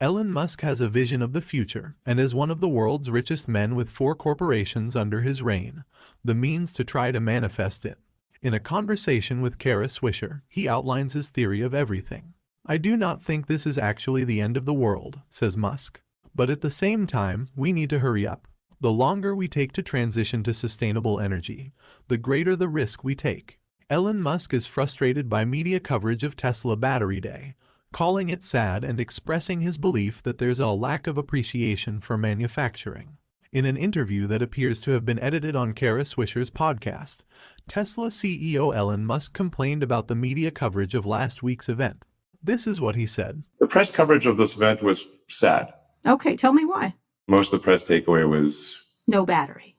Elon Musk has a vision of the future and is one of the world's richest men with 4 corporations under his reign, the means to try to manifest it. In a conversation with Kara Swisher, he outlines his theory of everything. "I do not think this is actually the end of the world," says Musk. "But at the same time, we need to hurry up. The longer we take to transition to sustainable energy, the greater the risk we take." Elon Musk is frustrated by media coverage of Tesla Battery Day, calling it sad and expressing his belief that there's a lack of appreciation for manufacturing. In an interview that appears to have been edited on Kara Swisher's podcast, Tesla CEO Elon Musk complained about the media coverage of last week's event. This is what he said. The press coverage of this event was sad. Okay, tell me why. Most of the press takeaway was no battery.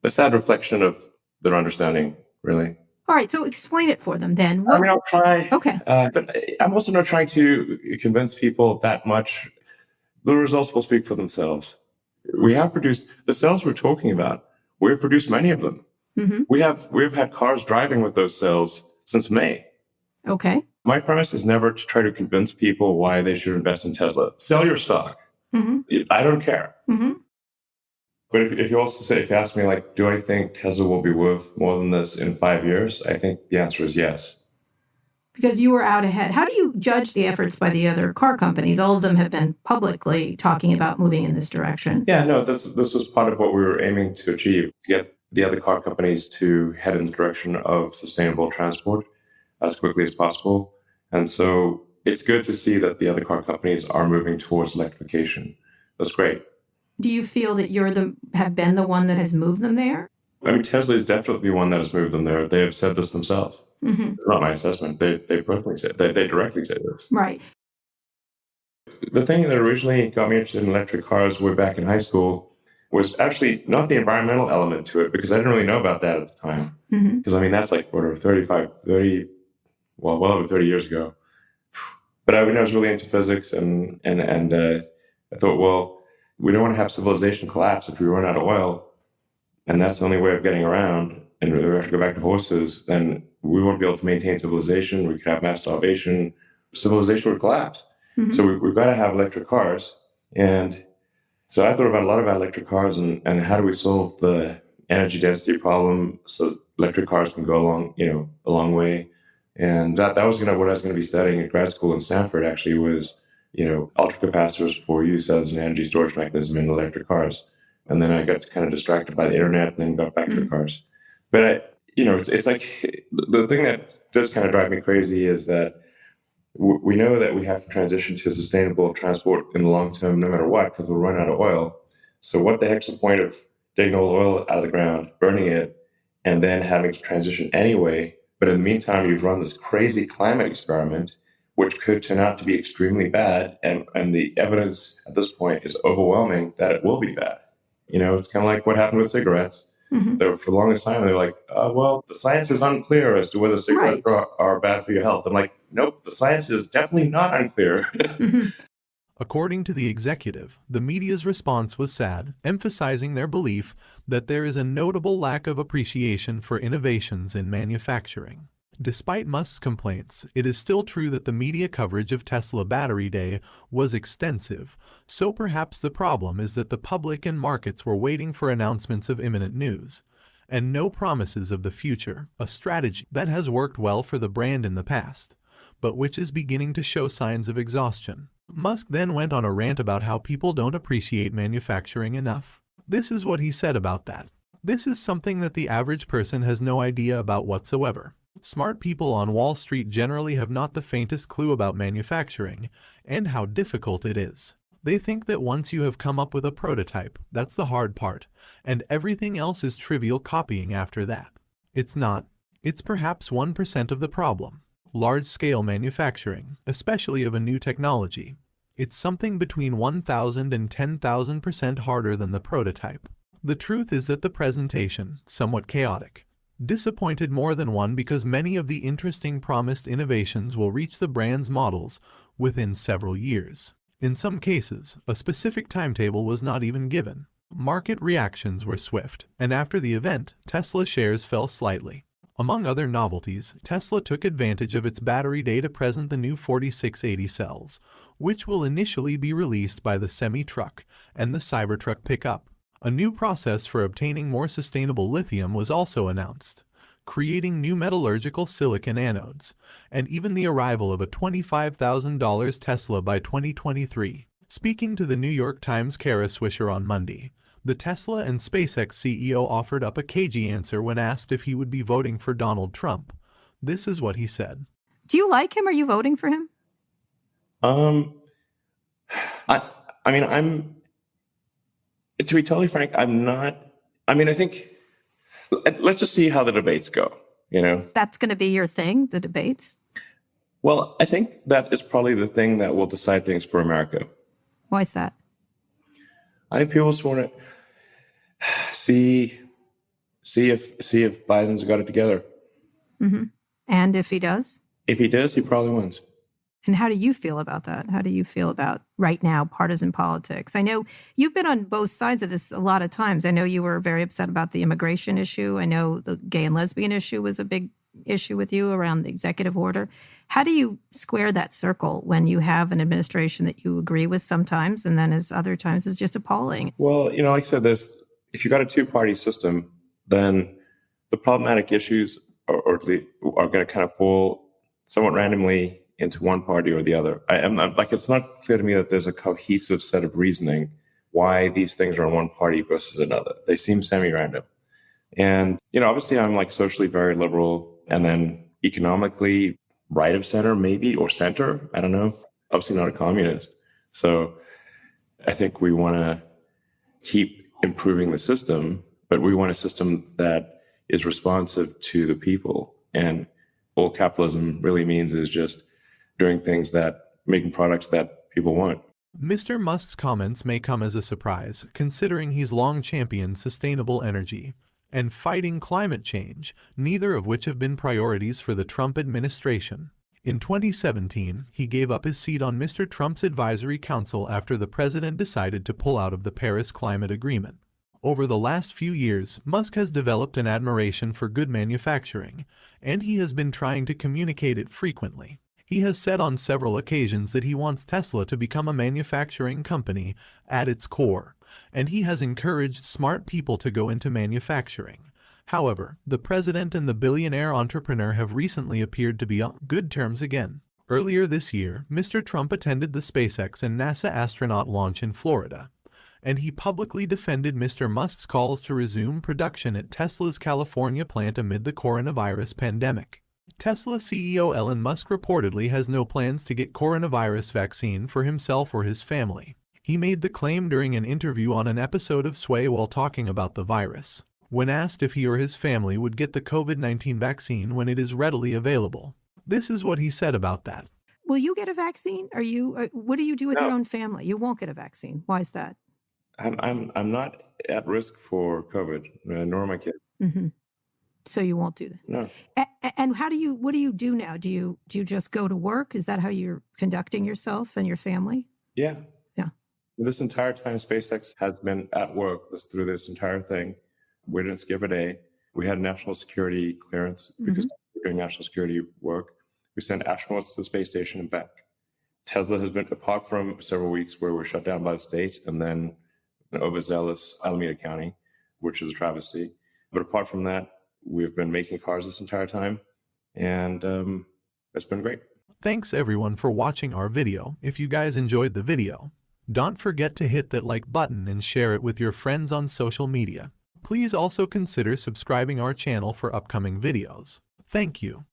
A sad reflection of their understanding, really. All right, so explain it for them then. I mean, I'll try. Okay. But I'm also not trying to convince people that much. The results will speak for themselves. We have produced the cells we're talking about. We've produced many of them. Mm-hmm. We've had cars driving with those cells since May. Okay. My premise is never to try to convince people why they should invest in Tesla. Sell your stock. Mm-hmm. I don't care. Mm-hmm. But if you ask me, like, do I think Tesla will be worth more than this in 5 years? I think the answer is yes. Because you were out ahead. How do you judge the efforts by the other car companies? All of them have been publicly talking about moving in this direction. Yeah, no, this was part of what we were aiming to achieve, to get the other car companies to head in the direction of sustainable transport as quickly as possible. And so it's good to see that the other car companies are moving towards electrification. That's great. Do you feel that have been the one that has moved them there? I mean, Tesla is definitely one that has moved them there. They have said this themselves. Mm-hmm. It's not my assessment. They personally said, they directly said this. Right. The thing that originally got me interested in electric cars way back in high school was actually not the environmental element to it, because I didn't really know about that at the time. Mm-hmm. Because I mean, that's like, well over 30 years ago. But I was really into physics and I thought, well, we don't want to have civilization collapse if we run out of oil, and that's the only way of getting around, and we have to go back to horses, then we won't be able to maintain civilization. We could have mass starvation. Civilization would collapse. Mm-hmm. So we've got to have electric cars. And so I thought about a lot about electric cars and how do we solve the energy density problem so electric cars can go a long way. And that was what I was going to be studying at grad school in Stanford, actually, was ultracapacitors for use as an energy storage mechanism in electric cars. And then I got kind of distracted by the internet and then got back to cars. But, it's like the thing that does kind of drive me crazy is that we know that we have to transition to sustainable transport in the long term, no matter what, because we'll run out of oil. So what the heck's the point of digging all the oil out of the ground, burning it, and then having to transition anyway? But in the meantime, you've run this crazy climate experiment, which could turn out to be extremely bad. And the evidence at this point is overwhelming that it will be bad. It's kind of like what happened with cigarettes. Mm-hmm. For the longest time, they're like, well, the science is unclear as to whether cigarettes are bad for your health. I'm like, nope, the science is definitely not unclear. Mm-hmm. According to the executive, the media's response was sad, emphasizing their belief that there is a notable lack of appreciation for innovations in manufacturing. Despite Musk's complaints, it is still true that the media coverage of Tesla Battery Day was extensive, so perhaps the problem is that the public and markets were waiting for announcements of imminent news, and no promises of the future, a strategy that has worked well for the brand in the past, but which is beginning to show signs of exhaustion. Musk then went on a rant about how people don't appreciate manufacturing enough. This is what he said about that. "This is something that the average person has no idea about whatsoever. Smart people on Wall Street generally have not the faintest clue about manufacturing and how difficult it is. They think that once you have come up with a prototype, that's the hard part, and everything else is trivial copying after that. It's not. It's perhaps 1% of the problem. Large-scale manufacturing, especially of a new technology, it's something between 1,000 and 10,000% harder than the prototype. The truth is that the presentation, somewhat chaotic, disappointed more than one because many of the interesting promised innovations will reach the brand's models within several years. In some cases, a specific timetable was not even given. Market reactions were swift, and after the event, Tesla shares fell slightly. Among other novelties, Tesla took advantage of its battery day to present the new 4680 cells, which will initially be released by the semi-truck and the Cybertruck pickup. A new process for obtaining more sustainable lithium was also announced, creating new metallurgical silicon anodes, and even the arrival of a $25,000 Tesla by 2023. Speaking to the New York Times' Kara Swisher on Monday, the Tesla and SpaceX CEO offered up a cagey answer when asked if he would be voting for Donald Trump. This is what he said. Do you like him? Are you voting for him? I mean, to be totally frank, I'm not. I mean, I think let's just see how the debates go. That's going to be your thing, the debates? Well, I think that is probably the thing that will decide things for America. Why is that? I think people just want to see if Biden's got it together. Mm-hmm. And if he does? If he does, he probably wins. And how do you feel about that? How do you feel about right now partisan politics? I know you've been on both sides of this a lot of times. I know you were very upset about the immigration issue. I know the gay and lesbian issue was a big issue with you around the executive order. How do you square that circle when you have an administration that you agree with sometimes and then as other times is just appalling? Well, like I said, if you got a two-party system, then the problematic issues are going to kind of fall somewhat randomly into one party or the other. It's not clear to me that there's a cohesive set of reasoning why these things are on one party versus another. They seem semi-random. And, obviously I'm socially very liberal, and then economically right of center, maybe, or center. I don't know. Obviously not a communist. So I think we want to keep improving the system, but we want a system that is responsive to the people. And all capitalism really means is just doing things making products that people want. Mr. Musk's comments may come as a surprise, considering he's long championed sustainable energy and fighting climate change, neither of which have been priorities for the Trump administration. In 2017, he gave up his seat on Mr. Trump's advisory council after the president decided to pull out of the Paris Climate Agreement. Over the last few years, Musk has developed an admiration for good manufacturing, and he has been trying to communicate it frequently. He has said on several occasions that he wants Tesla to become a manufacturing company at its core, and he has encouraged smart people to go into manufacturing. However, the president and the billionaire entrepreneur have recently appeared to be on good terms again. Earlier this year, Mr. Trump attended the Spacex and NASA astronaut launch in Florida, and he publicly defended Mr. Musk's calls to resume production at Tesla's California plant amid the coronavirus pandemic. Tesla CEO Elon Musk reportedly has no plans to get coronavirus vaccine for himself or his family. He made the claim during an interview on an episode of Sway while talking about the virus, when asked if he or his family would get the COVID-19 vaccine when it is readily available. This is what he said about that. Will you get a vaccine? What do you do with No. your own family? You won't get a vaccine. Why is that? I'm not at risk for COVID, nor my kids. Mm-hmm. So you won't do that. No. And what do you do now? Do you just go to work? Is that how you're conducting yourself and your family? Yeah. Yeah. This entire time, SpaceX has been at work through this entire thing. We didn't skip a day. We had national security clearance because we're doing national security work. We sent astronauts to the space station and back. Tesla has been, apart from several weeks where we're shut down by the state and then an overzealous Alameda County, which is a travesty. But apart from that, we've been making cars this entire time, and it's been great. Thanks everyone for watching our video. If you guys enjoyed the video, don't forget to hit that like button and share it with your friends on social media. Please also consider subscribing our channel for upcoming videos. Thank you.